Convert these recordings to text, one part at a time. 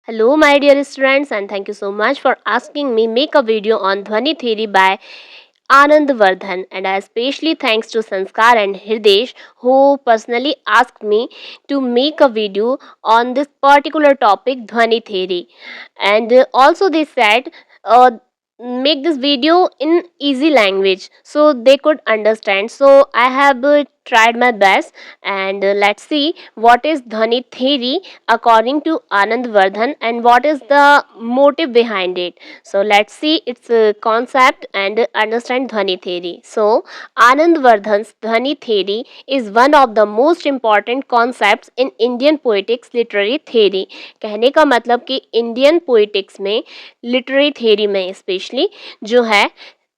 Hello, my dear students, and thank you so much for asking me make a video on Dhwani theory by Anand Vardhan. And I especially thanks to Sanskar and Hirdesh who personally asked me to make a video on this particular topic, Dhwani theory. And also they said make this video in easy language so they could understand. So I have tried my best, and let's see what is Dhwani theory according to Anand Vardhan and what is the motive behind it. So let's see its concept and understand Dhwani theory. So Anand Vardhan's Dhwani theory is one of the most important concepts in Indian poetics literary theory. कहने का मतलब कि Indian poetics में literary theory में specially जो है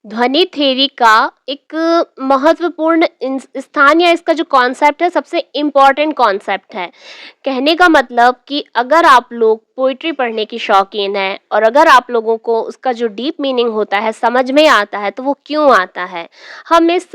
ध्वनि theory का एक महत्वपूर्ण स्थान या इसका जो कॉन्सेप्ट है सबसे इम्पॉर्टेंट कॉन्सेप्ट है। कहने का मतलब कि अगर आप लोग पोइट्री पढ़ने की शौकीन है और अगर आप लोगों को उसका जो डीप मीनिंग होता है समझ में आता है तो वो क्यों आता है, हम इस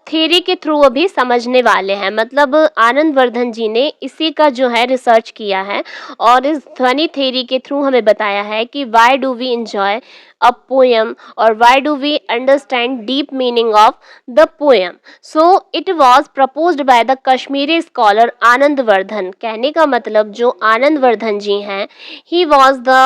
थ्योरी के थ्रू अभी समझने वाले हैं। मतलब आनंद वर्धन जी ने इसी का जो है रिसर्च किया है और इस ध्वनि थ्योरी के थ्रू हमें बताया है कि why do we enjoy a poem or why do we understand deep meaning of the poem. So it was proposed by the Kashmiri scholar Anand Vardhan. कहने का मतलब जो आनंद वर्धन जी हैं, he was the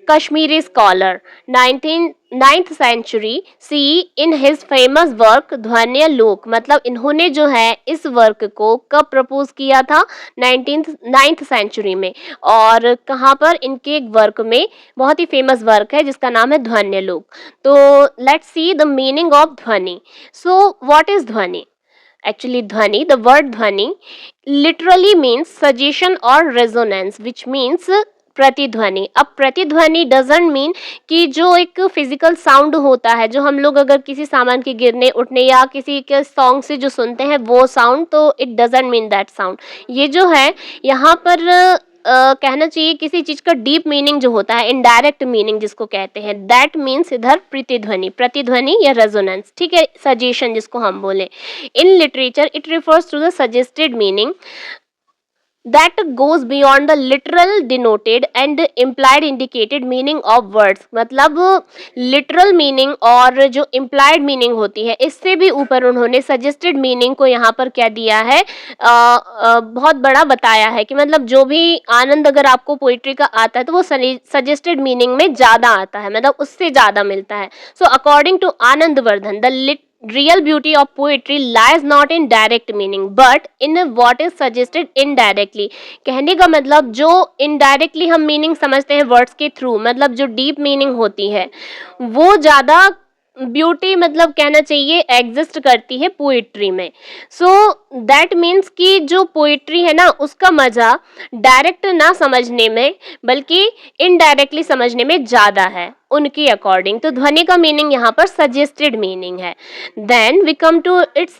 Kashmiri scholar 9th century CE in his famous work ध्वन्य लोक। मतलब इन्होंने जो है इस वर्क को कब प्रपोज किया था, 9th सेंचुरी में। और कहाँ पर, इनके एक वर्क में, बहुत ही फेमस वर्क है जिसका नाम है ध्वन्य लोक। तो let's see the meaning of ध्वनि। सो व्हाट इज ध्वनि? Actually, dhwani, the word dhwani literally means suggestion or resonance, which means प्रतिध्वनि। अब प्रतिध्वनि डजंट मीन कि जो एक फिजिकल साउंड होता है, जो हम लोग अगर किसी सामान के गिरने उठने या किसी के सॉन्ग से जो सुनते हैं वो साउंड, तो it doesn't mean that sound. ये जो है यहाँ पर कहना चाहिए किसी चीज का डीप मीनिंग जो होता है, इनडायरेक्ट मीनिंग जिसको कहते हैं, दैट मीन्स इधर प्रतिध्वनि, प्रतिध्वनि या रेजोनेंस, ठीक है, सजेशन जिसको हम बोले। In literature it refers to the suggested meaning that goes beyond the literal denoted and implied indicated meaning of words। मतलब literal meaning और जो implied meaning होती है इससे भी ऊपर उन्होंने suggested meaning को यहाँ पर क्या दिया है, बहुत बड़ा बताया है कि मतलब जो भी आनंद अगर आपको पोइट्री का आता है तो वो suggested meaning में ज़्यादा आता है, मतलब उससे ज़्यादा मिलता है। So according to Anand Vardhan, the real beauty of poetry lies not in direct meaning but in what is suggested indirectly। कहने का मतलब जो indirectly हम meaning समझते हैं words के थ्रू, मतलब जो deep meaning होती है वो ज़्यादा ब्यूटी मतलब कहना चाहिए एग्जिस्ट करती है पोइट्री में। सो दैट मीन्स कि जो पोइट्री है ना उसका मज़ा डायरेक्ट ना समझने में बल्कि इनडायरेक्टली समझने में ज़्यादा है उनके अकॉर्डिंग। तो ध्वनि का मीनिंग यहाँ पर सजेस्टेड मीनिंग है। Then we come to its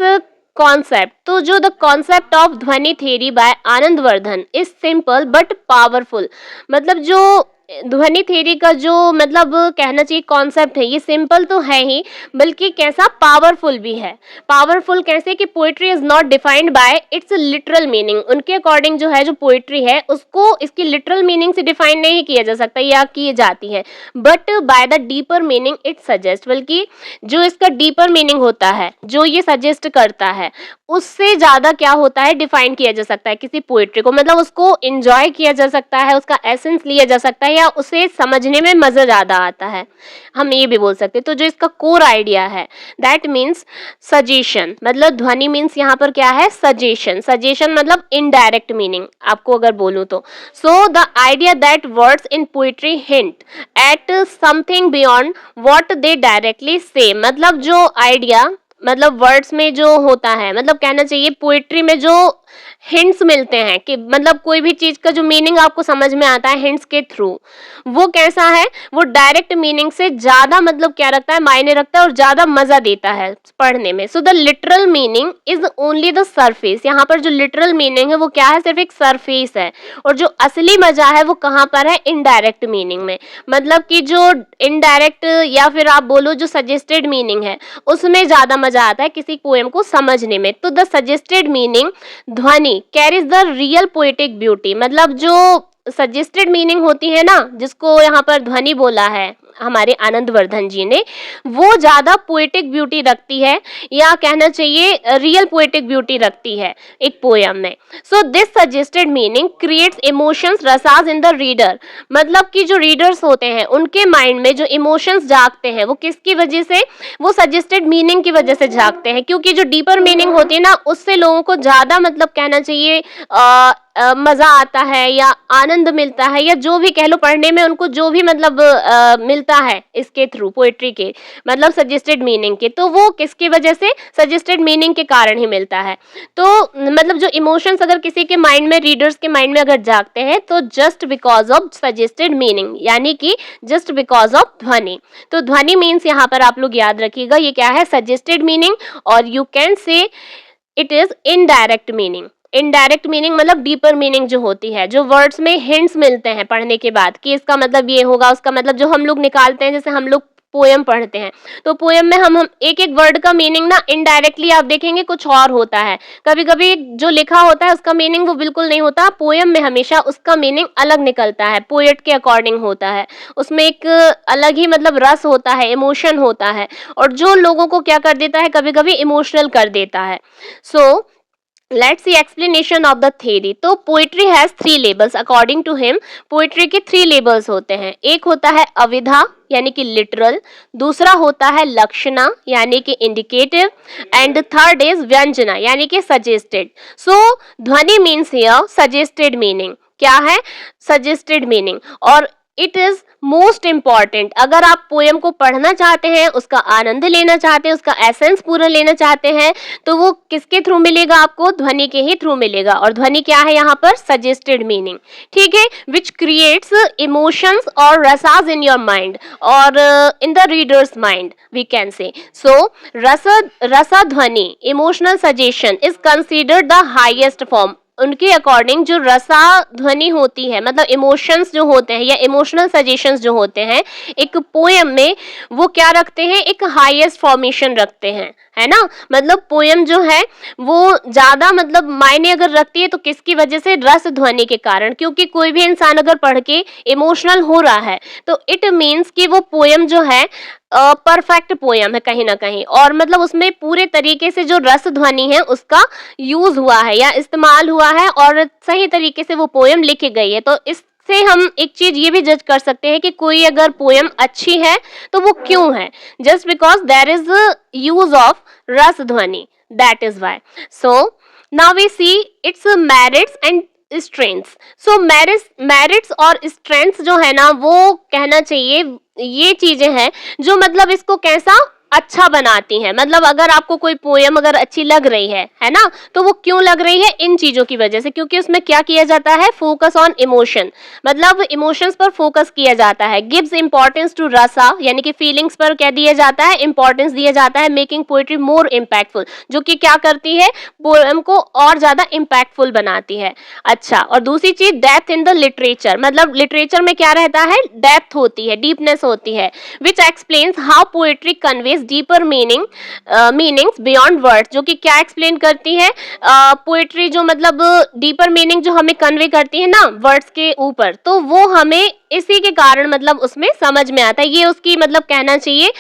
concept. तो जो the concept of dhvani theory by Anand Vardhan is simple but powerful. मतलब जो ध्वनि थ्योरी का जो मतलब कहना चाहिए कॉन्सेप्ट है, ये सिंपल तो है ही बल्कि कैसा पावरफुल भी है। पावरफुल कैसे कि poetry is not defined by it's literal meaning. उनके अकॉर्डिंग जो है जो पोइट्री है उसको इसकी लिटरल मीनिंग से डिफाइन नहीं किया जा सकता या की जाती है, but by the deeper meaning it suggest. बल्कि जो इसका डीपर मीनिंग होता है, जो ये सजेस्ट करता है, उससे ज़्यादा क्या होता है डिफाइन किया जा सकता है किसी पोइट्री को। मतलब उसको इंजॉय किया जा सकता है, उसका एसेंस लिया जा सकता है या उसे समझने में मज़ा ज़्यादा आता है, हम ये भी बोल सकते हैं। तो जो इसका कोर आइडिया है दैट मीन्स सजेशन। मतलब ध्वनि मीन्स यहाँ पर क्या है, सजेशन। सजेशन मतलब इनडायरेक्ट मीनिंग आपको अगर बोलूँ तो। So the idea that words in poetry hint eight something beyond what they directly से। मतलब जो आइडिया मतलब वर्ड्स में जो होता है, मतलब कहना चाहिए पोइट्री में जो हिंट्स मिलते हैं कि मतलब कोई भी चीज़ का जो मीनिंग आपको समझ में आता है हिंट्स के थ्रू, वो कैसा है, वो डायरेक्ट मीनिंग से ज़्यादा मतलब क्या रखता है, मायने रखता है और ज़्यादा मज़ा देता है पढ़ने में। So the literal meaning is only the surface. यहाँ पर जो लिटरल मीनिंग है वो क्या है, सिर्फ एक सरफेस है, और जो असली मज़ा है वो कहाँ पर है, इनडायरेक्ट मीनिंग में। मतलब कि जो इनडायरेक्ट या फिर आप बोलो जो सजेस्टेड मीनिंग है उसमें ज़्यादा मज़ा आता है किसी पोएम को समझने में। तो द सजेस्टेड मीनिंग ध्वनि carries the real poetic beauty. मतलब जो सजेस्टेड मीनिंग होती है ना, जिसको यहाँ पर ध्वनि बोला है हमारे आनंदवर्धन जी ने, वो ज्यादा पोएटिक ब्यूटी रखती है, या कहना चाहिए रियल पोएटिक ब्यूटी रखती है एक पोयम में। So this suggested meaning creates emotions rasas in the reader. मतलब कि जो रीडर्स होते हैं उनके माइंड में जो इमोशंस जागते हैं वो किसकी वजह से, वो सजेस्टेड मीनिंग की वजह से जागते हैं, क्योंकि जो डीपर मीनिंग होती है ना उससे लोगों को ज्यादा मतलब कहना चाहिए मजा आता है या आनंद मिलता है, या जो भी कह लो पढ़ने में उनको जो भी मतलब मिलता है इसके थ्रू, पोएट्री के मतलब सजेस्टेड मीनिंग के, तो वो किसकी वजह से, सजेस्टेड मीनिंग के कारण ही मिलता है। तो मतलब जो इमोशंस अगर किसी के माइंड में, रीडर्स के माइंड में अगर जागते हैं तो just because of suggested meaning, यानी कि जस्ट बिकॉज ऑफ ध्वनि। तो ध्वनि मीन्स यहाँ पर आप लोग याद रखिएगा ये क्या है, सजेस्टेड मीनिंग, और you can say it is indirect meaning. Indirect meaning मतलब डीपर मीनिंग जो होती है, जो वर्ड्स में हिंट्स मिलते हैं पढ़ने के बाद कि इसका मतलब ये होगा, उसका मतलब जो हम लोग निकालते हैं, जैसे हम लोग पोयम पढ़ते हैं तो पोयम में हम एक एक वर्ड का मीनिंग ना इनडायरेक्टली आप देखेंगे कुछ और होता है, कभी कभी जो लिखा होता है उसका मीनिंग वो बिल्कुल नहीं होता, पोयम में हमेशा उसका मीनिंग अलग निकलता है, पोएट के अकॉर्डिंग होता है, उसमें एक अलग ही मतलब रस होता है, इमोशन होता है, और जो लोगों को क्या कर देता है, कभी कभी इमोशनल कर देता है। So let's see explanation of the theory. तो poetry has 3 levels according to him. Poetry के 3 लेबल्स होते हैं, एक होता है अविधा यानी कि लिटरल, दूसरा होता है लक्षणा यानी कि इंडिकेटिव, एंड थर्ड इज व्यंजना यानी कि सजेस्टेड। सो ध्वनि मीन्स हियर सजेस्टेड मीनिंग, क्या है, सजेस्टेड मीनिंग, और इट इज मोस्ट इम्पॉर्टेंट। अगर आप पोयम को पढ़ना चाहते हैं, उसका आनंद लेना चाहते हैं, उसका एसेंस पूरा लेना चाहते हैं, तो वो किसके थ्रू मिलेगा आपको, ध्वनि के ही थ्रू मिलेगा। और ध्वनि क्या है यहाँ पर, सजेस्टेड मीनिंग, ठीक है, विच क्रिएट्स इमोशंस और रसास इन योर माइंड और in the readers mind we can say. So rasa dhvani emotional suggestion is considered the highest form. उनके अकॉर्डिंग जो रसा ध्वनि होती है, मतलब इमोशंस जो होते हैं या इमोशनल सजेशंस जो होते हैं एक पोयम में, वो क्या रखते हैं, एक हाईएस्ट फॉर्मेशन रखते हैं, है ना। मतलब पोयम जो है वो ज्यादा मतलब मायने अगर रखती है तो किसकी वजह से, रस ध्वनि के कारण, क्योंकि कोई भी इंसान अगर पढ़ के इमोशनल हो रहा है तो इट मीन्स कि वो पोयम जो है परफेक्ट पोयम है कहीं ना कहीं, और मतलब उसमें पूरे तरीके से जो रस ध्वनि है उसका यूज हुआ है या इस्तेमाल हुआ है, और सही तरीके से वो पोयम लिखी गई है। तो इससे हम एक चीज ये भी जज कर सकते हैं कि कोई अगर पोयम अच्छी है तो वो क्यों है, just because there is use of rasa dhvani, that is why. So now we see its merits and strengths. So merits और स्ट्रेंथ्स जो है ना, वो कहना चाहिए ये चीजें हैं जो मतलब इसको कैसा अच्छा बनाती हैं। मतलब अगर आपको कोई पोयम अगर अच्छी लग रही है ना, तो वो क्यों लग रही है, इन चीजों की वजह से, क्योंकि उसमें क्या किया जाता है, फोकस ऑन इमोशन, मतलब इमोशंस पर फोकस किया जाता है। गिव्स इंपॉर्टेंस टू रसा यानी कि फीलिंग्स पर क्या दिया जाता है, इंपॉर्टेंस दिया जाता है। मेकिंग पोएट्री मोर इम्पैक्टफुल, जो कि क्या करती है, पोयम को और ज्यादा इम्पैक्टफुल बनाती है। अच्छा, और दूसरी चीज डेप्थ इन द लिटरेचर, मतलब लिटरेचर में क्या रहता है, डेप्थ होती है, डीपनेस होती है, विच explains how poetry conveys deeper meanings beyond words, जो कि क्या एक्सप्लेन करती है, पोएट्री जो मतलब डीपर मीनिंग जो हमें कन्वे करती है ना वर्ड्स के ऊपर, तो वो हमें इसी के कारण मतलब उसमें समझ में आता है, ये उसकी मतलब कहना चाहिए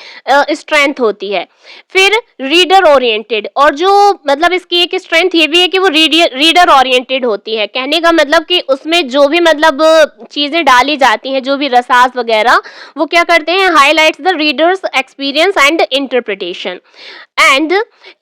स्ट्रेंथ होती है। फिर रीडर ओरिएंटेड, और जो मतलब इसकी एक स्ट्रेंथ ये भी है कि वो रीडर ओरिएंटेड होती है, कहने का मतलब कि उसमें जो भी मतलब चीजें डाली जाती हैं, जो भी रसास वगैरह, वो क्या करते हैं, highlights the readers experience and interpretation. And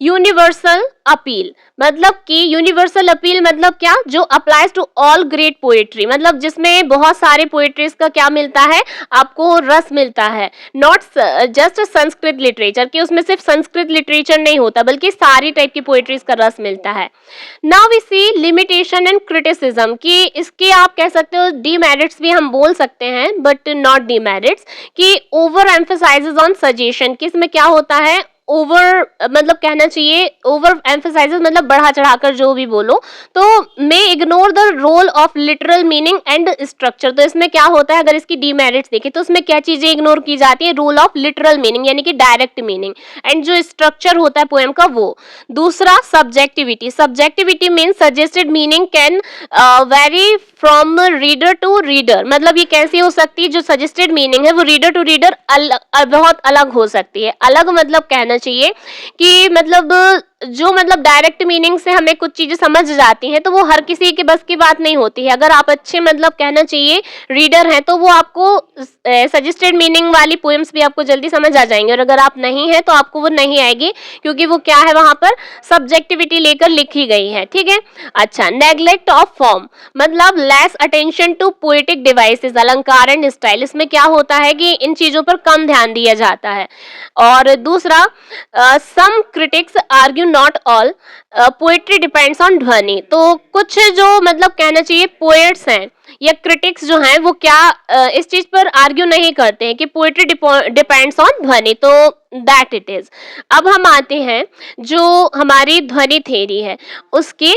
universal appeal, मतलब कि यूनिवर्सल अपील मतलब क्या, जो applies to all great poetry, मतलब जिसमें बहुत सारे पोएट्रीज का क्या मिलता है, आपको रस मिलता है, नॉट जस्ट संस्कृत लिटरेचर, कि उसमें सिर्फ संस्कृत लिटरेचर नहीं होता बल्कि सारी टाइप की पोएट्रीज का रस मिलता है। Now we see limitation and criticism, कि इसके आप कह सकते हो डीमेरिट्स भी हम बोल सकते हैं बट नॉट डीमेरिट्स, कि ओवर एम्फेसाइजेस ऑन सजेशन, कि इसमें क्या होता है, ओवर मतलब कहना चाहिए ओवर एम्फेसाइजेस मतलब बढ़ा चढ़ाकर जो भी बोलो, तो may ignore the role of literal meaning and structure. तो इसमें क्या होता है, अगर इसकी डीमेरिट्स देखें तो उसमें क्या चीजें इग्नोर की जाती है, रोल ऑफ लिटरल मीनिंग यानी कि डायरेक्ट मीनिंग एंड जो स्ट्रक्चर होता है पोएम का वो। दूसरा subjectivity, subjectivity means suggested meaning can vary from reader to reader, मतलब ये कैसी हो सकती है, जो सजेस्टेड मीनिंग है वो रीडर टू रीडर बहुत अलग हो सकती है। अलग मतलब कहना चाहिए कि मतलब जो मतलब डायरेक्ट मीनिंग से हमें कुछ चीजें समझ जाती हैं तो वो हर किसी के बस की बात नहीं होती है। अगर आप अच्छे मतलब कहना चाहिए रीडर हैं तो वो आपको सजेस्टेड मीनिंग वाली पोएम्स भी आपको जल्दी समझ आ जाएंगे, और अगर आप नहीं है तो आपको वो नहीं आएगी, क्योंकि वो क्या है, वहां पर सब्जेक्टिविटी लेकर लिखी गई है। ठीक है। अच्छा, नेग्लेक्ट ऑफ फॉर्म मतलब less attention to poetic devices, alankar and style, इसमें क्या होता है कि इन चीजों पर कम ध्यान दिया जाता है। और दूसरा some critics argue not all poetry depends on dhvani, तो कुछ जो मतलब कहना चाहिए पोएट्स हैं या क्रिटिक्स जो हैं वो क्या इस चीज पर आर्ग्यू नहीं करते हैं कि पोएट्री डिपेंड्स ऑन ध्वनि, तो दैट इट इज। अब हम आते हैं जो हमारी ध्वनि थ्योरी है उसके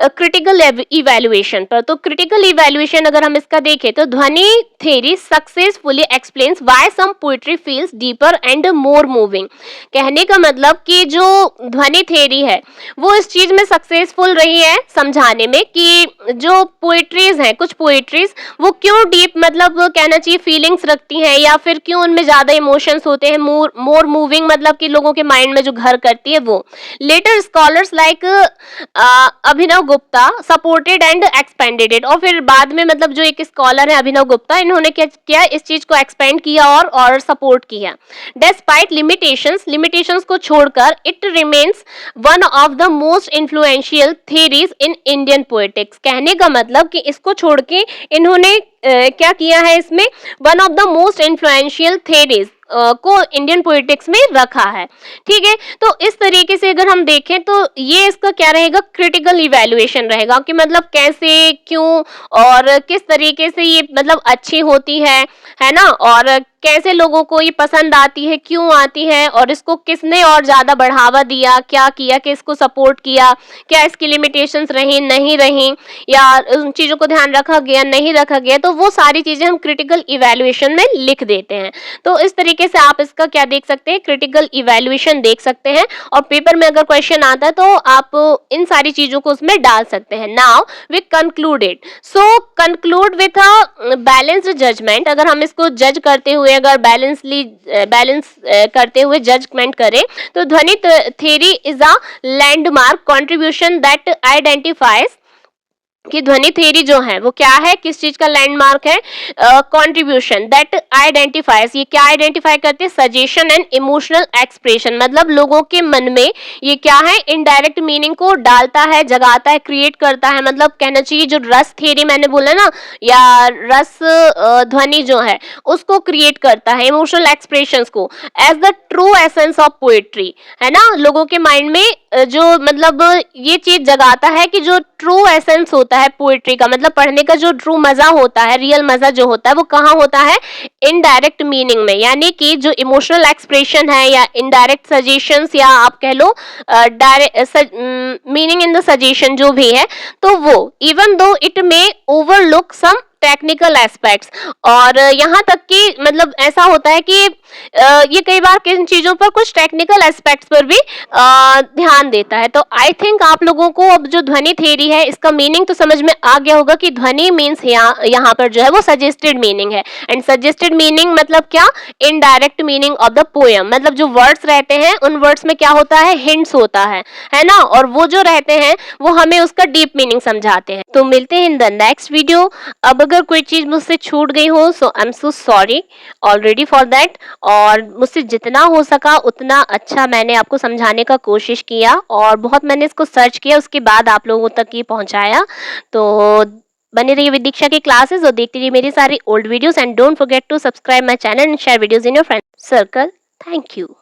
क्रिटिकल इवैल्यूएशन पर। तो क्रिटिकल इवैल्यूएशन अगर हम इसका देखें तो dhvani theory successfully explains why some poetry feels deeper and more moving. कहने का मतलब कि जो ध्वनि थ्योरी है वो इस चीज में सक्सेसफुल रही है समझाने में कि जो पोएट्रीज हैं, कुछ पोएट्रीज वो क्यों डीप मतलब कहना चाहिए फीलिंग्स रखती हैं, या फिर क्यों उनमें ज्यादा इमोशंस होते हैं, मोर मूविंग मतलब कि लोगों के माइंड में जो घर करती है वो। Later scholars like Abhinav Gupta supported and expanded it, और फिर बाद में मतलब जो एक स्कॉलर है अभिनव गुप्ता, इन्होंने क्या किया, इस चीज को एक्सपेंड किया और सपोर्ट किया। डेस्पाइट लिमिटेशंस को छोड़कर it remains one of the most influential theories in Indian poetics. कहने का मतलब कि इसको छोड़ के इन्होंने क्या किया है, इसमें one of the most influential theories को इंडियन पोएटिक्स में रखा है। ठीक है। तो इस तरीके से अगर हम देखें तो ये इसका क्या रहेगा, क्रिटिकल इवैल्यूएशन रहेगा कि मतलब कैसे, क्यों और किस तरीके से ये मतलब अच्छी होती है ना, और कैसे लोगों को ये पसंद आती है, क्यों आती है, और इसको किसने और ज्यादा बढ़ावा दिया, क्या किया कि इसको सपोर्ट किया, क्या इसकी लिमिटेशंस रही नहीं रही, या उन चीजों को ध्यान रखा गया नहीं रखा गया, तो वो सारी चीजें हम क्रिटिकल इवैल्यूएशन में लिख देते हैं। तो इस तरीके से आप इसका क्या देख सकते हैं, क्रिटिकल इवैल्यूएशन देख सकते हैं, और पेपर में अगर क्वेश्चन आता है तो आप इन सारी चीजों को उसमें डाल सकते हैं। Now we concluded, so conclude with a balanced judgement. अगर हम इसको जज करते हुए अगर बैलेंस करते हुए जजमेंट करें तो dhvani theory is a landmark contribution that identifies कि ध्वनि थ्योरी जो है वो क्या है, किस चीज का लैंडमार्क है, कंट्रीब्यूशन दैट आइडेंटिफाइज, ये क्या आइडेंटिफाई करते हैं, सजेशन एंड इमोशनल एक्सप्रेशन, मतलब लोगों के मन में ये क्या है, इनडायरेक्ट मीनिंग को डालता है, जगाता है, क्रिएट करता है। मतलब कहना चाहिए जो रस थ्योरी मैंने बोला ना, या रस ध्वनि जो है उसको क्रिएट करता है, इमोशनल एक्सप्रेशंस को, as the true essence of poetry, है ना। लोगों के माइंड में जो मतलब ये चीज जगाता है कि जो ट्रू एसेंस होता है पोएट्री का, मतलब पढ़ने का जो ट्रू मजा होता है, रियल मजा जो होता है वो कहाँ होता है, इनडायरेक्ट मीनिंग में, यानी कि जो इमोशनल एक्सप्रेशन है या इनडायरेक्ट सजेशंस, या आप कह लो direct meaning in the suggestion जो भी है, तो वो even though it may overlook some technical aspects, और यहाँ तक कि मतलब ऐसा होता है कि ये कई बार किन चीजों पर कुछ टेक्निकल एस्पेक्ट्स पर भी ध्यान देता है। तो आई थिंक आप लोगों को अब जो ध्वनि थ्योरी है इसका मीनिंग तो समझ में आ गया होगा कि ध्वनि मीन्स यहाँ पर जो है वो सजेस्टेड मीनिंग है, एंड सजेस्टेड मीनिंग मतलब क्या, indirect meaning of the poem, मतलब जो वर्ड्स रहते हैं उन वर्ड्स में क्या होता है, हिंट्स होता है ना, और वो जो रहते हैं वो हमें उसका डीप मीनिंग समझाते हैं। तो मिलते हैं इन द नेक्स्ट वीडियो। अब अगर कोई चीज मुझसे छूट गई हो so I am so sorry already for that, और मुझसे जितना हो सका उतना अच्छा मैंने आपको समझाने का कोशिश किया, और बहुत मैंने इसको सर्च किया, उसके बाद आप लोगों तक ये पहुंचाया। तो बने रहिए विद दीक्षा की क्लासेस और देखते रहिए मेरी सारी old videos, and don't forget to subscribe my channel and share videos in your friend circle. Thank you.